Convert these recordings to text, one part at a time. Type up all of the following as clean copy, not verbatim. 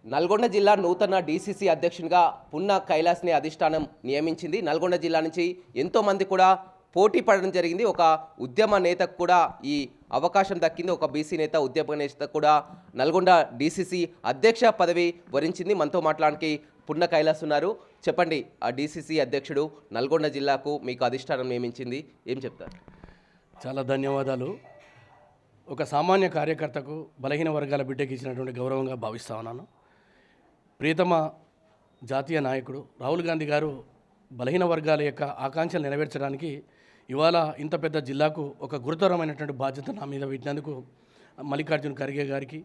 నల్గొండ జిల్లా నూతన డీసీసీ అధ్యక్షునిగా పున్న కైలాస్ని అధిష్టానం నియమించింది. నల్గొండ జిల్లా నుంచి ఎంతోమంది కూడా పోటీ పడడం జరిగింది. ఒక ఉద్యమ నేతకు కూడా ఈ అవకాశం దక్కింది. ఒక బీసీ నేత, ఉద్యమ నేత కూడా నల్గొండ డీసీసీ అధ్యక్ష పదవి వరించింది. మనతో మాట్లాడడానికి పున్న కైలాస్ ఉన్నారు. చెప్పండి, ఆ డీసీసీ అధ్యక్షుడు నల్గొండ జిల్లాకు మీకు అధిష్టానం నియమించింది, ఏం చెప్తారు? చాలా ధన్యవాదాలు. ఒక సామాన్య కార్యకర్తకు బలహీన వర్గాల బిడ్డకి ఇచ్చినటువంటి గౌరవంగా భావిస్తా ఉన్నాను. ప్రియతమ జాతీయ నాయకుడు రాహుల్ గాంధీ గారు బలహీన వర్గాల యొక్క ఆకాంక్షలు నెరవేర్చడానికి ఇవాళ ఇంత పెద్ద జిల్లాకు ఒక గురుతరమైనటువంటి బాధ్యత నా మీద పెట్టినందుకు మల్లికార్జున ఖర్గే గారికి,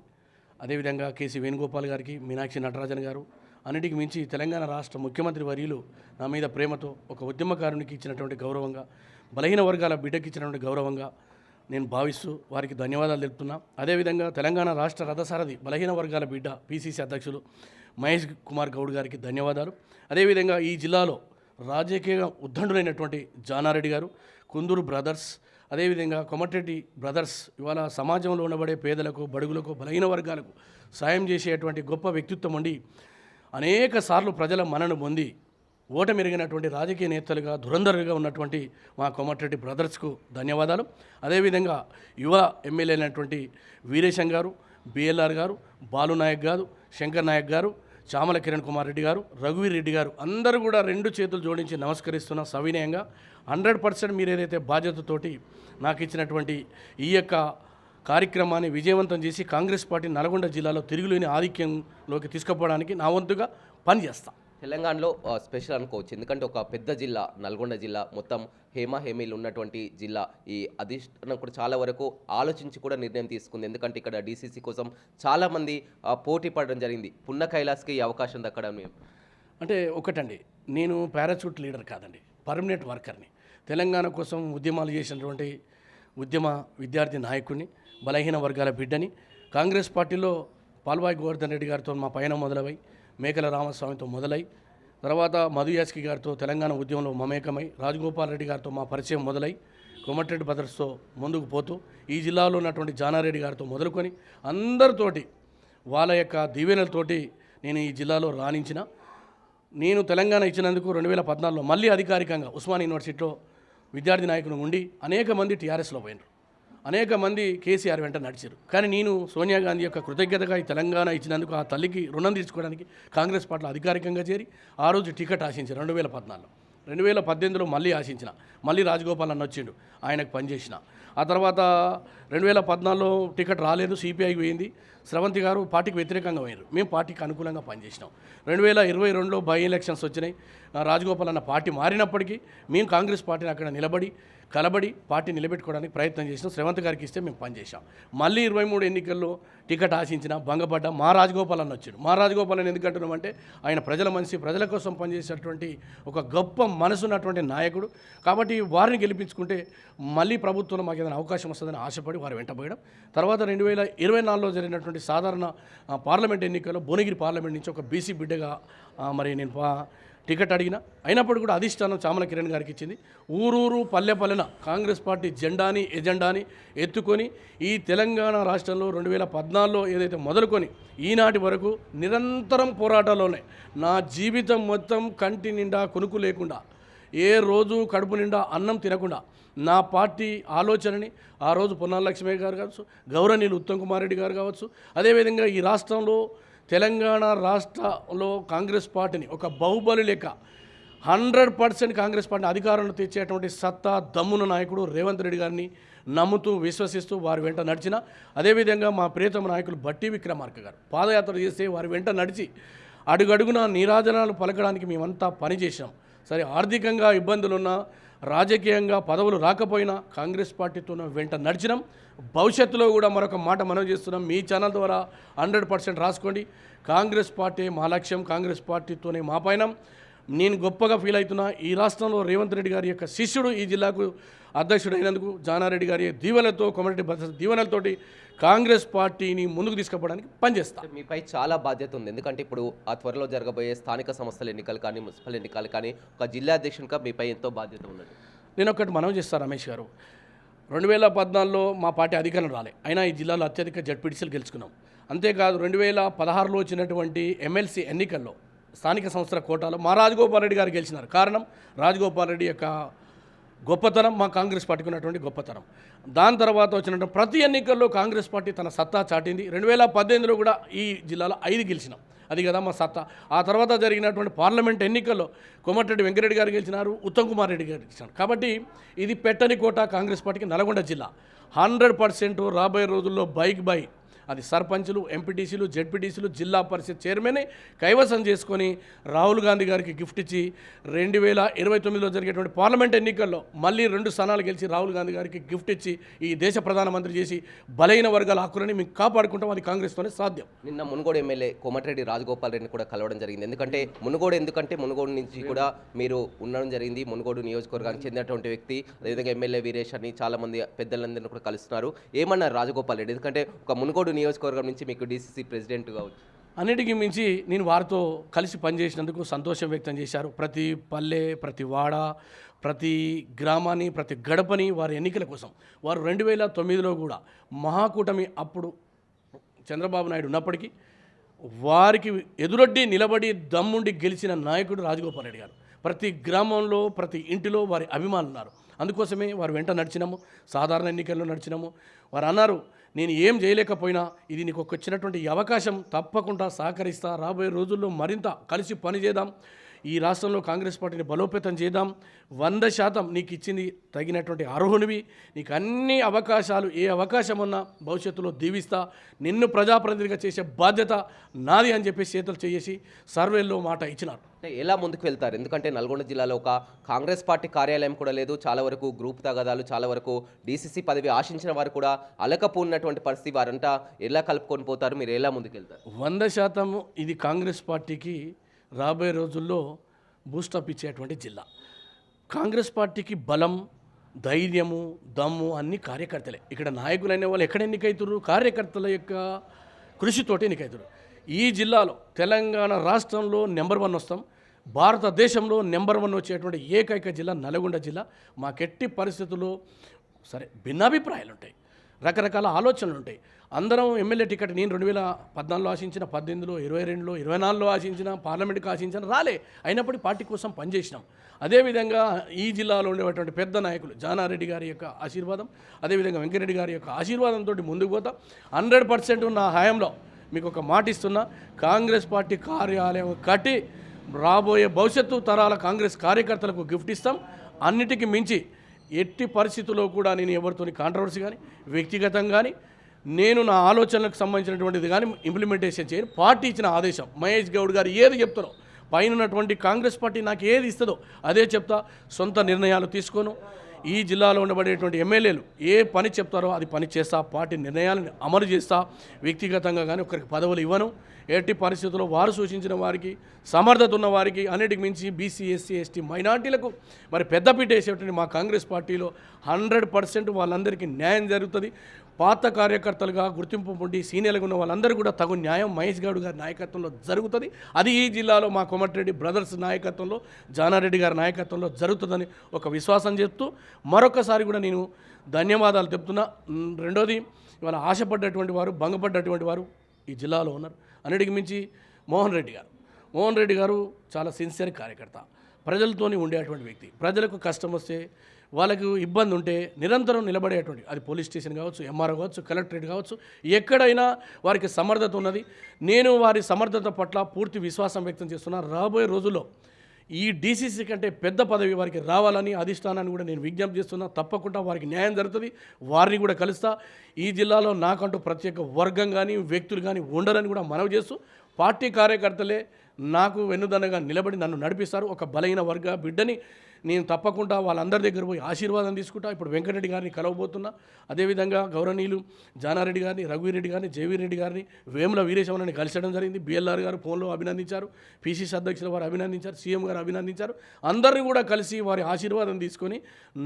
అదేవిధంగా కేసీ వేణుగోపాల్ గారికి, మీనాక్షి నటరాజన్ గారు, అన్నిటికి మించి తెలంగాణ రాష్ట్ర ముఖ్యమంత్రి వర్యులు నా మీద ప్రేమతో ఒక ఉద్యమకారునికి ఇచ్చినటువంటి గౌరవంగా, బలహీన వర్గాల బిడ్డకి ఇచ్చినటువంటి గౌరవంగా నేను భావిస్తూ వారికి ధన్యవాదాలు తెలుపుతున్నా. అదేవిధంగా తెలంగాణ రాష్ట్ర రథసారథి బలహీన వర్గాల బిడ్డ పీసీసీ అధ్యక్షులు మహేష్ కుమార్ గౌడ్ గారికి ధన్యవాదాలు. అదేవిధంగా ఈ జిల్లాలో రాజకీయ ఉద్దండులైనటువంటి జానారెడ్డి గారు, కుందూరు బ్రదర్స్, అదేవిధంగా కొమటిరెడ్డి బ్రదర్స్ ఇవాళ సమాజంలో ఉండబడే పేదలకు, బడుగులకు, బలహీన వర్గాలకు సాయం చేసేటువంటి గొప్ప వ్యక్తిత్వం ఉండి అనేక సార్లు ప్రజల మనను పొంది ఓటమెరిగినటువంటి రాజకీయ నేతలుగా, ధురంధరులుగా ఉన్నటువంటి మా కొమటిరెడ్డి బ్రదర్స్కు ధన్యవాదాలు. అదేవిధంగా యువ ఎమ్మెల్యే అయినటువంటి వీరేశం గారు, బిఎల్ఆర్ గారు, బాలునాయక్ గారు, శంకర్ నాయక్ గారు, చామల కిరణ్ కుమార్ రెడ్డి గారు, రఘువీర్ రెడ్డి గారు అందరూ కూడా రెండు చేతులు జోడించి నమస్కరిస్తున్న సవినయంగా 100% మీరు ఏదైతే బాధ్యతతోటి నాకు ఇచ్చినటువంటి ఈ యొక్క కార్యక్రమాన్ని విజయవంతం చేసి కాంగ్రెస్ పార్టీ నల్గొండ జిల్లాలో తిరుగులేని ఆధిక్యంలోకి తీసుకుపోవడానికి నా వంతుగా పనిచేస్తాను. తెలంగాణలో స్పెషల్ అనుకోవచ్చు, ఎందుకంటే ఒక పెద్ద జిల్లా నల్గొండ జిల్లా, మొత్తం హేమీలు ఉన్నటువంటి జిల్లా. ఈ అధిష్టానం కూడా చాలా వరకు ఆలోచించి కూడా నిర్ణయం తీసుకుంది, ఎందుకంటే ఇక్కడ డీసీసీ కోసం చాలామంది పోటీ పడడం జరిగింది. పున్న కైలాస్కి ఈ అవకాశం దక్కడం అంటే ఒకటండి, నేను పారాచూట్ లీడర్ కాదండి, పర్మనెంట్ వర్కర్ని. తెలంగాణ కోసం ఉద్యమాలు చేసినటువంటి ఉద్యమ విద్యార్థి నాయకుడిని, బలహీన వర్గాల బిడ్డని. కాంగ్రెస్ పార్టీలో పాల్వాయి గోవర్ధన్ రెడ్డి గారితో మా పయనం మొదలై, మేకల రామస్వామితో మొదలై, తర్వాత మధు యాస్కి గారితో తెలంగాణ ఉద్యమంలో మమేకమై, రాజగోపాల్ రెడ్డి గారితో మా పరిచయం మొదలై, కొమటిరెడ్డి బ్రదర్స్తో ముందుకు పోతూ, ఈ జిల్లాలో ఉన్నటువంటి జానారెడ్డి గారితో మొదలుకొని అందరితోటి వాళ్ళ యొక్క దీవెనలతోటి నేను ఈ జిల్లాలో రాణించిన. నేను తెలంగాణ ఇచ్చినందుకు 2014లో మళ్ళీ అధికారికంగా ఉస్మాన్ యూనివర్సిటీలో విద్యార్థి నాయకులు ఉండి అనేక మంది టీఆర్ఎస్లో పోయినారు, అనేక మంది కేసీఆర్ వెంట నడిచారు. కానీ నేను సోనియా గాంధీ యొక్క కృతజ్ఞతగా ఈ తెలంగాణ ఇచ్చినందుకు ఆ తల్లికి రుణం తీర్చుకోవడానికి కాంగ్రెస్ పార్టీలో అధికారికంగా చేరి ఆ రోజు టికెట్ ఆశించారు 2014లో. 2018లో మళ్ళీ ఆశించిన, మళ్ళీ రాజగోపాల్ అన్న వచ్చిండు, ఆయనకు పనిచేసిన. ఆ తర్వాత 2014లో టికెట్ రాలేదు, సిపిఐకి పోయింది, స్రవంతి గారు పార్టీకి వ్యతిరేకంగా పోయారు, మేము పార్టీకి అనుకూలంగా పనిచేసినాం. 2022లో బై ఎలక్షన్స్ వచ్చినాయి, రాజగోపాల్ అన్న పార్టీ మారినప్పటికీ మేము కాంగ్రెస్ పార్టీని అక్కడ నిలబడి కలబడి పార్టీ నిలబెట్టుకోవడానికి ప్రయత్నం చేసినాం. శ్రవంత్ గారికి ఇస్తే మేము పనిచేసాం. మళ్ళీ 23 ఎన్నికల్లో టికెట్ ఆశించిన, భంగపడ్డ, మా రాజగోపాల్ అన్న వచ్చాడు. మా రాజగోపాల్ అని ఎందుకంటున్నామంటే ఆయన ప్రజల మనిషి, ప్రజల కోసం పనిచేసేటువంటి ఒక గొప్ప మనసున్నటువంటి నాయకుడు. కాబట్టి వారిని గెలిపించుకుంటే మళ్ళీ ప్రభుత్వంలో మాకు ఏదైనా అవకాశం వస్తుందని ఆశపడి వారు వెంటపోయడం. తర్వాత 2024లో జరిగినటువంటి సాధారణ పార్లమెంట్ ఎన్నికల్లో భువనగిరి పార్లమెంట్ నుంచి ఒక బీసీ బిడ్డగా మరి నేను టికెట్ అడిగిన, అయినప్పుడు కూడా అధిష్టానం చామల కిరణ్ గారికి ఇచ్చింది. ఊరూరు పల్లె పల్లెన కాంగ్రెస్ పార్టీ జెండాని ఎజెండాని ఎత్తుకొని ఈ తెలంగాణ రాష్ట్రంలో 2014లో ఏదైతే మొదలుకొని ఈనాటి వరకు నిరంతరం పోరాటాల్లోనే నా జీవితం మొత్తం కంటి నిండా కొనుక్కు లేకుండా, ఏ రోజు కడుపు నిండా అన్నం తినకుండా నా పార్టీ ఆలోచనని ఆ రోజు పొన్నాల లక్ష్మయ్య గారు కావచ్చు, గౌరవనీయులు ఉత్తమ్ కుమార్ రెడ్డి గారు కావచ్చు, అదేవిధంగా ఈ రాష్ట్రంలో తెలంగాణ రాష్ట్రంలో కాంగ్రెస్ పార్టీని ఒక బాహుబలి లెక్క 100% కాంగ్రెస్ పార్టీని అధికారంలో తెచ్చేటువంటి సత్తా దమ్మున నాయకుడు రేవంత్ రెడ్డి గారిని నమ్ముతూ విశ్వసిస్తూ వారి వెంట నడిచిన. అదేవిధంగా మా ప్రియతమ నాయకులు బట్టి విక్రమార్క గారు పాదయాత్ర చేస్తే వారి వెంట నడిచి అడుగడుగున నీరాజనాలు పలకడానికి మేమంతా పనిచేసాం. సరే, ఆర్థికంగా ఇబ్బందులున్నా, రాజకీయంగా పదవులు రాకపోయినా కాంగ్రెస్ పార్టీతో వెంట నడిచినాం. భవిష్యత్తులో కూడా మరొక మాట మనం చేస్తున్నాం, మీ ఛానల్ ద్వారా 100% రాసుకోండి. కాంగ్రెస్ పార్టీ మా లక్ష్యం, కాంగ్రెస్ పార్టీతోనే మా పయనం. నేను గొప్పగా ఫీల్ అవుతున్నా, ఈ రాష్ట్రంలో రేవంత్ రెడ్డి గారి యొక్క శిష్యుడు ఈ జిల్లాకు అధ్యక్షుడైనందుకు జానారెడ్డి గారి దీవెనలతో, కొమరెడ్డి బ్రదర్స్ దీవెనలతోటి కాంగ్రెస్ పార్టీని ముందుకు తీసుకుపోవడానికి పనిచేస్తాను. మీపై చాలా బాధ్యత ఉంది, ఎందుకంటే ఇప్పుడు ఆ త్వరలో జరగబోయే స్థానిక సంస్థల ఎన్నికలు కానీ, మున్సిపల్ ఎన్నికలు కానీ, ఒక జిల్లా అధ్యక్షునిగా మీపై ఎంతో బాధ్యత ఉన్నది. నేను ఒకటి మనవి చేస్తాను రమేష్ గారు, 2014లో మా పార్టీ అధికారం రాలే, అయినా ఈ జిల్లాలో అత్యధిక జడ్పీటీసీలు గెలుచుకున్నాం. అంతేకాదు 2016లో వచ్చినటువంటి ఎమ్మెల్సీ ఎన్నికల్లో స్థానిక సంస్థల కోటాలో మా రాజగోపాల్ రెడ్డి గారు గెలిచినారు. కారణం రాజగోపాల్ రెడ్డి యొక్క గొప్పతనం, మా కాంగ్రెస్ పార్టీకి ఉన్నటువంటి గొప్పతనం. దాని తర్వాత వచ్చినటువంటి ప్రతి ఎన్నికల్లో కాంగ్రెస్ పార్టీ తన సత్తా చాటింది. 2018లో కూడా ఈ జిల్లాలో 5 గెలిచినాం. అది కదా మా సత్తా. ఆ తర్వాత జరిగినటువంటి పార్లమెంట్ ఎన్నికల్లో కోమటిరెడ్డి వెంకరెడ్డి గారు గెలిచినారు, ఉత్తమ్ కుమార్ రెడ్డి గారు గెలిచినారు. కాబట్టి ఇది పెట్టని కోట కాంగ్రెస్ పార్టీకి నల్గొండ జిల్లా. 100% రాబోయే రోజుల్లో బై అది సర్పంచులు, ఎంపీటీసీలు, జెడ్పీటీసీలు, జిల్లా పరిషత్ చైర్మన్ కైవసం చేసుకొని రాహుల్ గాంధీ గారికి గిఫ్ట్ ఇచ్చి 2029లో జరిగేటువంటి పార్లమెంట్ ఎన్నికల్లో మళ్ళీ 2 స్థానాలు గెలిచి రాహుల్ గాంధీ గారికి గిఫ్ట్ ఇచ్చి ఈ దేశ ప్రధానమంత్రి చేసి బలైన వర్గాల హక్కులని మేము కాపాడుకుంటాం. అది కాంగ్రెస్తోనే సాధ్యం. నిన్న మునుగోడు ఎమ్మెల్యే కోమటిరెడ్డి రాజగోపాల్ రెడ్డిని కూడా కలవడం జరిగింది. మునుగోడు నుంచి కూడా మీరు ఉండడం జరిగింది. మునుగోడు నియోజకవర్గానికి చెందినటువంటి వ్యక్తి, అదేవిధంగా ఎమ్మెల్యే వీరేష్ అని చాలామంది పెద్దలందరినీ కూడా కలుస్తున్నారు. ఏమన్నారు రాజగోపాల్ రెడ్డి? ఎందుకంటే ఒక మునుగోడు నియోజకవర్గం నుంచి మీకు డీసీసీ ప్రెసిడెంట్ కావచ్చు. అన్నిటికీ మించి నేను వారితో కలిసి పనిచేసినందుకు సంతోషం వ్యక్తం చేశారు. ప్రతి పల్లె, ప్రతి వాడ, ప్రతి గ్రామాన్ని, ప్రతి గడపని వారి ఎన్నికల కోసం వారు 2009లో కూడా మహాకూటమి అప్పుడు చంద్రబాబు నాయుడు ఉన్నప్పటికీ వారికి ఎదురొడ్డి నిలబడి దమ్ముండి గెలిచిన నాయకుడు రాజగోపాల్ రెడ్డి గారు. ప్రతి గ్రామంలో, ప్రతి ఇంటిలో వారి అభిమానులు ఉన్నారు. అందుకోసమే వారు వెంట నడిచినాము, సాధారణ ఎన్నికల్లో నడిచినాము. వారు అన్నారు, నేను ఏం చేయలేకపోయినా ఇది నీకు వచ్చినటువంటి ఈ అవకాశం తప్పకుండా సహకరిస్తా. రాబోయే రోజుల్లో మరింత కలిసి పనిచేద్దాం. ఈ రాష్ట్రంలో కాంగ్రెస్ పార్టీని బలోపేతం చేద్దాం. 100% నీకు ఇచ్చింది తగినటువంటి అర్హునివి. నీకు అన్ని అవకాశాలు, ఏ అవకాశం ఉన్నా భవిష్యత్తులో దీవిస్తా. నిన్ను ప్రజాప్రతినిధిగా చేసే బాధ్యత నాది అని చెప్పి చేతులు చేసి సర్వేల్లో మాట ఇచ్చినారు. అంటే ఎలా ముందుకు వెళ్తారు? ఎందుకంటే నల్గొండ జిల్లాలో ఒక కాంగ్రెస్ పార్టీ కార్యాలయం కూడా లేదు. చాలా వరకు గ్రూప్ తగాదాలు, చాలా వరకు డీసీసీ పదవి ఆశించిన వారు కూడా అలకపోయినటువంటి పరిస్థితి. వారంతా ఎలా కలుపుకొని పోతారు? మీరు ఎలా ముందుకు వెళ్తారు? 100% ఇది కాంగ్రెస్ పార్టీకి రాబోయే రోజుల్లో బూస్టప్ ఇచ్చేటువంటి జిల్లా. కాంగ్రెస్ పార్టీకి బలం, ధైర్యము, దమ్ము అన్ని కార్యకర్తలే. ఇక్కడ నాయకులు అనే వాళ్ళు ఎక్కడ ఎన్నికైతున్నారు? కార్యకర్తల యొక్క కృషితోటి ఎన్నికైతున్నారు. ఈ జిల్లాలో తెలంగాణ రాష్ట్రంలో నెంబర్ 1 వస్తాం. భారతదేశంలో నెంబర్ 1 వచ్చేటువంటి ఏకైక జిల్లా నల్గొండ జిల్లా. మాకెట్టి పరిస్థితుల్లో సరే భిన్నాభిప్రాయాలు ఉంటాయి, రకరకాల ఆలోచనలు ఉంటాయి. అందరం ఎమ్మెల్యే టికెట్ నేను 2014లో ఆశించిన, 18లో, 22లో, 24లో ఆశించిన, పార్లమెంట్కి ఆశించిన, రాలే. అయినప్పటికీ పార్టీ కోసం పనిచేసినాం. అదేవిధంగా ఈ జిల్లాలో ఉండేటువంటి పెద్ద నాయకులు జానారెడ్డి గారి యొక్క ఆశీర్వాదం, అదేవిధంగా వెంకరెడ్డి గారి యొక్క ఆశీర్వాదంతో ముందుకు పోతాం. 100% నా హయాంలో మీకు ఒక మాట ఇస్తున్నా, కాంగ్రెస్ పార్టీ కార్యాలయం కట్టి రాబోయే భవిష్యత్తు తరాల కాంగ్రెస్ కార్యకర్తలకు గిఫ్ట్ ఇస్తాం. అన్నిటికీ మించి ఎట్టి పరిస్థితుల్లో కూడా నేను ఎవరితోని కాంట్రవర్సీ కానీ, వ్యక్తిగతంగా కానీ, నేను నా ఆలోచనలకు సంబంధించినటువంటిది కానీ ఇంప్లిమెంటేషన్ చేయను. పార్టీ ఇచ్చిన ఆదేశం, మహేష్ గౌడ్ గారు ఏది చెప్తారో, పైన ఉన్నటువంటి కాంగ్రెస్ పార్టీ నాకు ఏది ఇస్తుందో అదే చెప్తా. సొంత నిర్ణయాలు తీసుకోను. ఈ జిల్లాలో ఉండబడేటువంటి ఎమ్మెల్యేలు ఏ పని చెప్తారో అది పని చేస్తా. పార్టీ నిర్ణయాలను అమలు చేస్తా. వ్యక్తిగతంగా కానీ ఒకరికి పదవులు ఇవ్వను. ఎట్టి పరిస్థితుల్లో వారు సూచించిన వారికి, సమర్థత ఉన్న వారికి, అన్నిటికి మించి బీసీ, ఎస్సీ, ఎస్టీ, మైనార్టీలకు మరి పెద్దపీట వేసేటువంటి మా కాంగ్రెస్ పార్టీలో 100% వాళ్ళందరికీ న్యాయం జరుగుతుంది. పాత కార్యకర్తలుగా గుర్తింపు పొంది సీనియర్గా ఉన్న వాళ్ళందరూ కూడా తగు న్యాయం మహేష్ గౌడ్ గారి నాయకత్వంలో జరుగుతుంది. అది ఈ జిల్లాలో మా కోమటిరెడ్డి బ్రదర్స్ నాయకత్వంలో, జానారెడ్డి గారి నాయకత్వంలో జరుగుతుందని ఒక విశ్వాసం చెప్తూ మరొకసారి కూడా నేను ధన్యవాదాలు చెప్తున్నా. రెండోది, ఇవాళ ఆశపడ్డటువంటి వారు, భంగపడ్డటువంటి వారు ఈ జిల్లాలో ఉన్నారు. అన్నిటికి మించి మోహన్ రెడ్డి గారు చాలా సిన్సియర్ కార్యకర్త, ప్రజలతోని ఉండేటువంటి వ్యక్తి. ప్రజలకు కష్టం వస్తే, వాళ్ళకు ఇబ్బంది ఉంటే నిరంతరం నిలబడేటువంటి, అది పోలీస్ స్టేషన్ కావచ్చు, ఎంఆర్ఓ కావచ్చు, కలెక్టరేట్ కావచ్చు, ఎక్కడైనా వారికి సమర్థత ఉన్నది. నేను వారి సమర్థత పట్ల పూర్తి విశ్వాసం వ్యక్తం చేస్తున్నా. రాబోయే రోజుల్లో ఈ డీసీసీ కంటే పెద్ద పదవి వారికి రావాలని అధిష్టానాన్ని కూడా నేను విజ్ఞప్తి చేస్తున్నా. తప్పకుండా వారికి న్యాయం జరుగుతుంది. వారిని కూడా కలుస్తా. ఈ జిల్లాలో నాకంటూ ప్రత్యేక వర్గం కానీ, వ్యక్తులు కానీ ఉండరని కూడా మనవి చేస్తూ, పార్టీ కార్యకర్తలే నాకు వెన్నుదన్నగా నిలబడి నన్ను నడిపిస్తారు. ఒక బలహీన వర్గ బిడ్డని నేను తప్పకుండా వాళ్ళందరి దగ్గర పోయి ఆశీర్వాదం తీసుకుంటా. ఇప్పుడు వెంకటరెడ్డి గారిని కలవబోతున్నా. అదేవిధంగా గౌరవనీయులు జానారెడ్డి గారిని, రఘువీరెడ్డి గారిని, జయవీరెడ్డి గారిని, వేముల వీరేశవరాన్ని కలిసడం జరిగింది. బిఎల్ఆర్ గారు ఫోన్లో అభినందించారు, పిసిసి అధ్యక్షుల వారు అభినందించారు, సీఎం గారు అభినందించారు. అందరినీ కూడా కలిసి వారి ఆశీర్వాదం తీసుకొని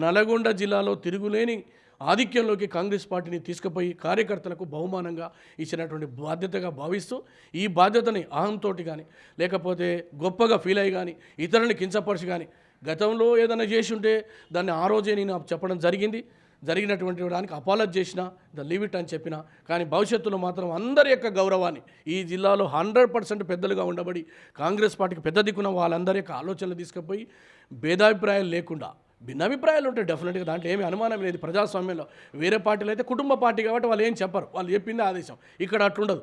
నల్గొండ జిల్లాలో తిరుగులేని ఆధిక్యంలోకి కాంగ్రెస్ పార్టీని తీసుకుపోయి కార్యకర్తలకు బహుమానంగా ఇచ్చినటువంటి బాధ్యతగా భావిస్తూ, ఈ బాధ్యతని అహంతో కానీ, లేకపోతే గొప్పగా ఫీల్ అయ్యి కానీ, ఇతరులని కించపరిచి కానీ, గతంలో ఏదైనా చేసి ఉంటే దాన్ని ఆ రోజే నేను చెప్పడం జరిగింది. జరిగినటువంటి దానికి అపాలజ్ చేసిన లీవ్ ఇట్ అని చెప్పిన, కానీ భవిష్యత్తులో మాత్రం అందరి యొక్క గౌరవాన్ని ఈ జిల్లాలో 100% పెద్దలుగా ఉండబడి కాంగ్రెస్ పార్టీకి పెద్ద దిక్కున వాళ్ళందరి యొక్క ఆలోచనలు తీసుకుపోయి భేదాభిప్రాయాలు లేకుండా, భిన్నాభిప్రాయాలు ఉంటాయి డెఫినెట్గా, దాంట్లో ఏమీ అనుమానం లేదు. ప్రజాస్వామ్యంలో వేరే పార్టీలు అయితే కుటుంబ పార్టీ కాబట్టి వాళ్ళు ఏం చెప్పరు, వాళ్ళు చెప్పిందే ఆదేశం. ఇక్కడ అట్లుండదు.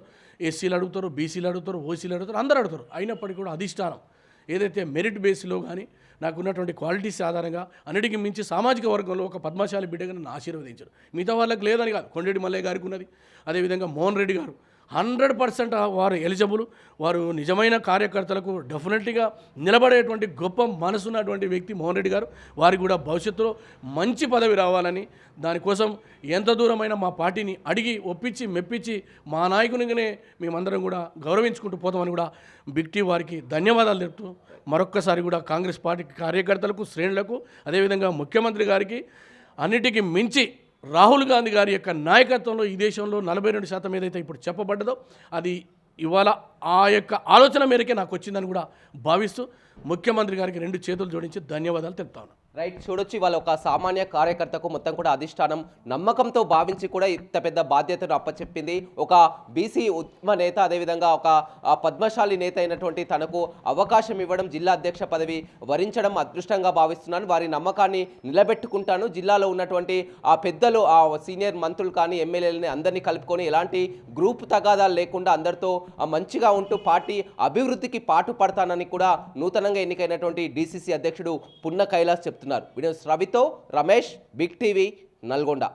ఎస్సీలు అడుగుతారు, బీసీలు అడుగుతారు, ఓసీలు అడుగుతారు, అందరూ అడుగుతారు. అయినప్పటికీ కూడా అధిష్టానం ఏదైతే మెరిట్ బేస్లో కానీ నాకు ఉన్నటువంటి క్వాలిటీస్ ఆధారంగా అన్నిటికీ మించి సామాజిక వర్గంలో ఒక పద్మశాలి బిడ్డగా నన్ను ఆశీర్వదించారు. మిగతా వాళ్ళకి లేదని కాదు, కొండరెడ్డి మల్లయ్య గారికి ఉన్నది, అదేవిధంగా మోహన్ రెడ్డి గారు 100% వారు ఎలిజిబుల్. వారు నిజమైన కార్యకర్తలకు డెఫినెట్గా నిలబడేటువంటి గొప్ప మనసున్నటువంటి వ్యక్తి మోహన్ రెడ్డి గారు. వారికి కూడా భవిష్యత్తులో మంచి పదవి రావాలని, దానికోసం ఎంత దూరమైనా మా పార్టీని అడిగి ఒప్పించి మెప్పించి మా నాయకునిగానే మేమందరం కూడా గౌరవించుకుంటూ పోతామని కూడా బిగ్ టీ వారికి ధన్యవాదాలు చెప్తూ మరొక్కసారి కూడా కాంగ్రెస్ పార్టీ కార్యకర్తలకు, శ్రేణులకు, అదేవిధంగా ముఖ్యమంత్రి గారికి, అన్నిటికీ మించి రాహుల్ గాంధీ గారి యొక్క నాయకత్వంలో ఈ దేశంలో 42% ఏదైతే ఇప్పుడు చెప్పబడ్డదో అది ఇవాళ ఆ యొక్క ఆలోచన మేరకే నాకు వచ్చిందని కూడా భావిస్తూ ముఖ్యమంత్రి గారికి 2 చేతులు జోడించి ధన్యవాదాలు తెలుపుతాను. రైట్, చూడొచ్చు ఇవాళ ఒక సామాన్య కార్యకర్తకు మొత్తం కూడా అధిష్టానం నమ్మకంతో భావించి కూడా ఇంత పెద్ద బాధ్యతను అప్పచెప్పింది. ఒక బీసీ ఉద్యమ నేత, అదేవిధంగా ఒక పద్మశాలి నేత అయినటువంటి తనకు అవకాశం ఇవ్వడం, జిల్లా అధ్యక్ష పదవి వరించడం అదృష్టంగా భావిస్తున్నాను. వారి నమ్మకాన్ని నిలబెట్టుకుంటాను. జిల్లాలో ఉన్నటువంటి ఆ పెద్దలు, ఆ సీనియర్ మంత్రులు కానీ ఎమ్మెల్యేలని అందరినీ కలుపుకొని ఎలాంటి గ్రూప్ తగాదాలు లేకుండా అందరితో మంచిగా ఉంటూ పార్టీ అభివృద్ధికి పాటు పడతానని కూడా నూతనంగా ఎన్నికైనటువంటి డీసీసీ అధ్యక్షుడు పున్న కైలాస్ చెప్తున్నారు. వీడియో రవితో రమేష్, బిగ్ టీవీ, నల్గొండ.